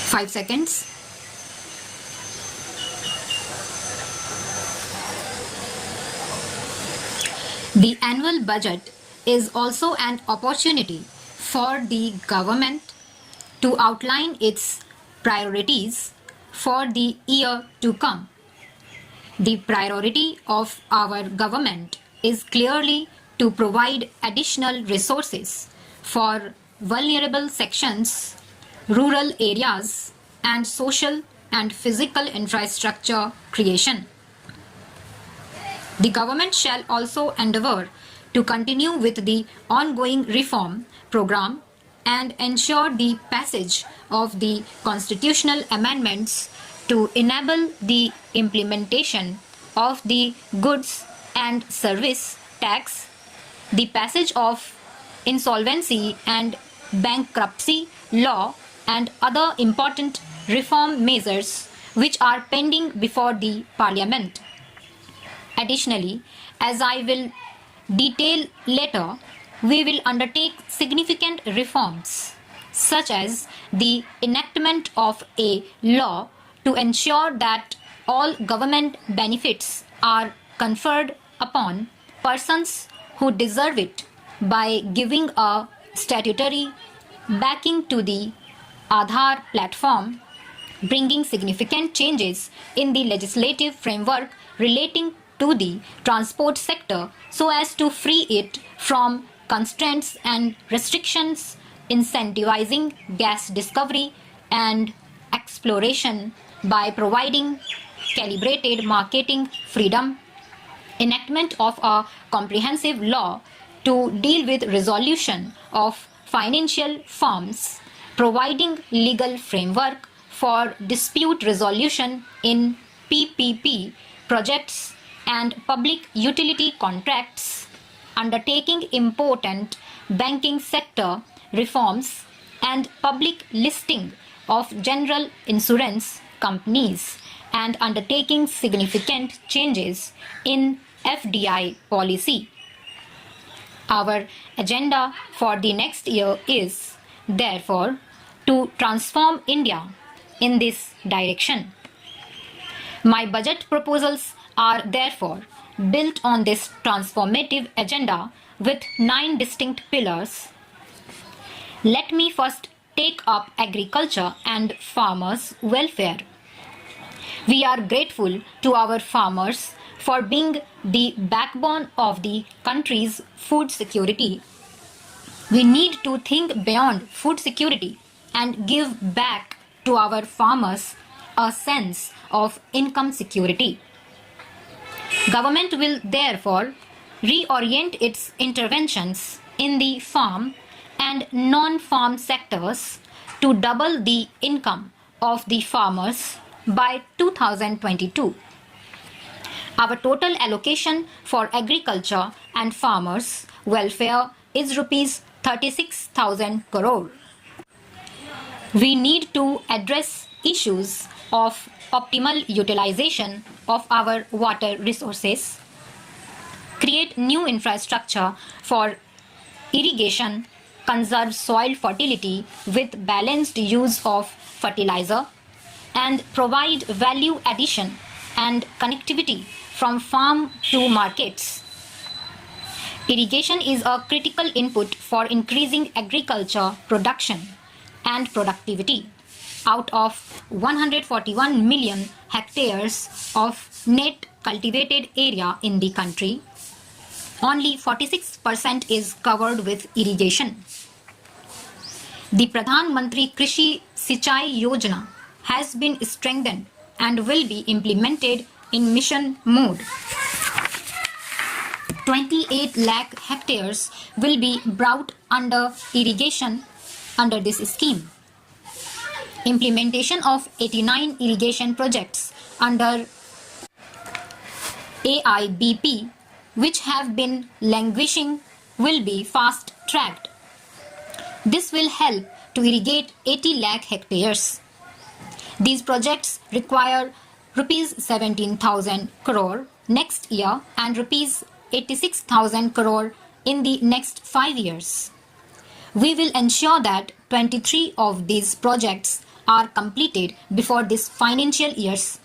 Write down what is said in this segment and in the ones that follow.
5 seconds. The annual budget is also an opportunity for the government to outline its priorities for the year to come. The priority of our government is clearly to provide additional resources for vulnerable sections, rural areas, and social and physical infrastructure creation. The government shall also endeavour to continue with the ongoing reform program and ensure the passage of the constitutional amendments to enable the implementation of the goods and service tax, the passage of insolvency and bankruptcy law, and other important reform measures which are pending before the Parliament. Additionally, as I will detail later, we will undertake significant reforms such as the enactment of a law to ensure that all government benefits are conferred upon persons who deserve it by giving a statutory backing to the Aadhaar platform, bringing significant changes in the legislative framework relating to the transport sector so as to free it from constraints and restrictions, incentivizing gas discovery and exploration by providing calibrated marketing freedom, enactment of a comprehensive law to deal with resolution of financial firms, providing legal framework for dispute resolution in PPP projects and public utility contracts, undertaking important banking sector reforms and public listing of general insurance companies, and undertaking significant changes in FDI policy. Our agenda for the next year is, therefore, to transform India in this direction. My budget proposals are therefore built on this transformative agenda with 9 distinct pillars. Let me first take up agriculture and farmers' welfare. We are grateful to our farmers for being the backbone of the country's food security. We need to think beyond food security and give back to our farmers a sense of income security. Government will therefore reorient its interventions in the farm and non-farm sectors to double the income of the farmers by 2022. Our total allocation for agriculture and farmers' welfare is Rs 36,000 crore. We need to address issues of optimal utilization of our water resources, create new infrastructure for irrigation, conserve soil fertility with balanced use of fertilizer, and provide value addition and connectivity from farm to markets. Irrigation is a critical input for increasing agriculture production and productivity. Out of 141 million hectares of net cultivated area in the country, only 46% is covered with irrigation. The Pradhan Mantri Krishi Sinchai Yojana has been strengthened and will be implemented in mission mode. 28 lakh hectares will be brought under irrigation under this scheme. Implementation of 89 irrigation projects under AIBP, which have been languishing, will be fast-tracked. This will help to irrigate 80 lakh hectares. These projects require Rs 17,000 crore next year and Rs 86,000 crore in the next 5 years. We will ensure that 23 of these projects are completed before this financial year's.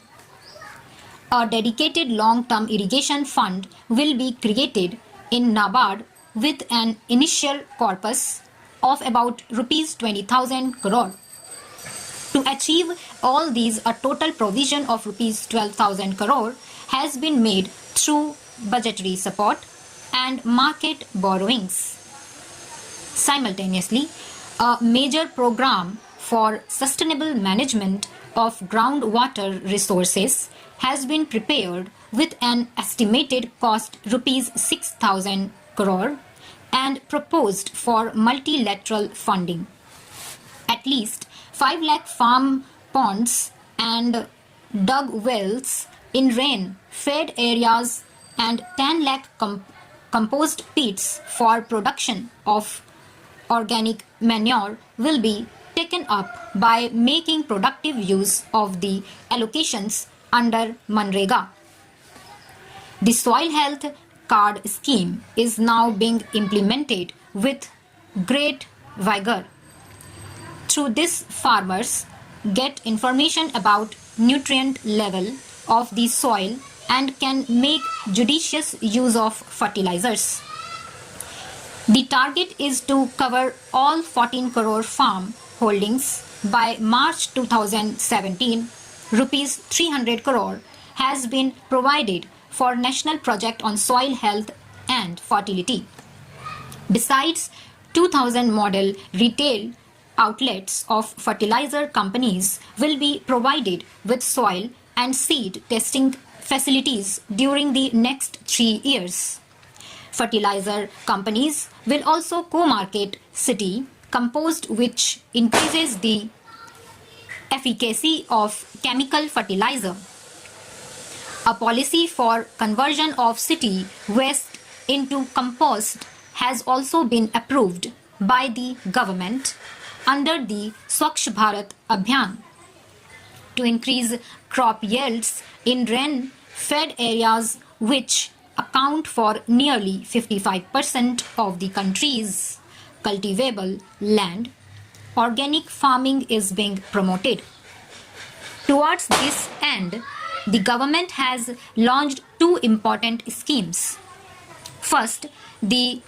A dedicated long-term irrigation fund will be created in NABARD with an initial corpus of about rupees 20,000 crore. To achieve all these, a total provision of rupees 12,000 crore has been made through budgetary support and market borrowings. Simultaneously, a major program for sustainable management of groundwater resources has been prepared with an estimated cost rupees 6,000 crore and proposed for multilateral funding. At least 5 lakh farm ponds and dug wells in rain-fed areas and 10 lakh compost pits for production of organic manure will be taken up by making productive use of the allocations under Manrega. The soil health card scheme is now being implemented with great vigor. Through this, farmers get information about nutrient level of the soil and can make judicious use of fertilizers. The target is to cover all 14 crore farm holdings by March 2017. Rupees 300 crore has been provided for National Project on Soil Health and Fertility. Besides, 2000 model retail outlets of fertilizer companies will be provided with soil and seed testing facilities during the next 3 years. Fertilizer companies will also co-market city compost, which increases the efficacy of chemical fertilizer. A policy for conversion of city waste into compost has also been approved by the government under the Swachh Bharat Abhiyan. To increase crop yields in rain-fed areas, which account for nearly 55% of the country's cultivable land, organic farming is being promoted. Towards this end, the government has launched 2 important schemes. First, the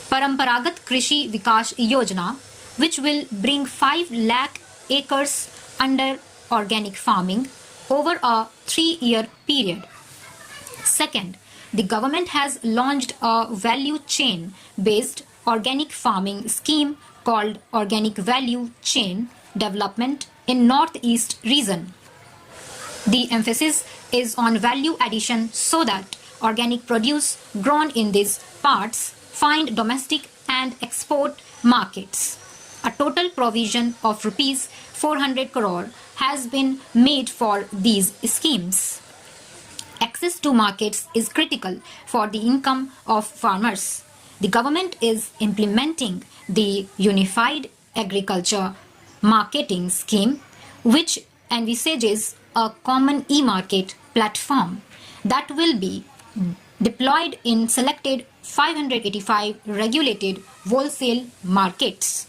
Paramparagat Krishi Vikas Yojana, which will bring 5 lakh acres under organic farming over a 3-year period. Second, the government has launched a value chain based organic farming scheme called Organic Value Chain Development in Northeast region. The emphasis is on value addition so that organic produce grown in these parts find domestic and export markets. A total provision of rupees 400 crore has been made for these schemes. Access to markets is critical for the income of farmers. The government is implementing the Unified Agriculture Marketing Scheme, which envisages a common e-market platform that will be deployed in selected 585 regulated wholesale markets.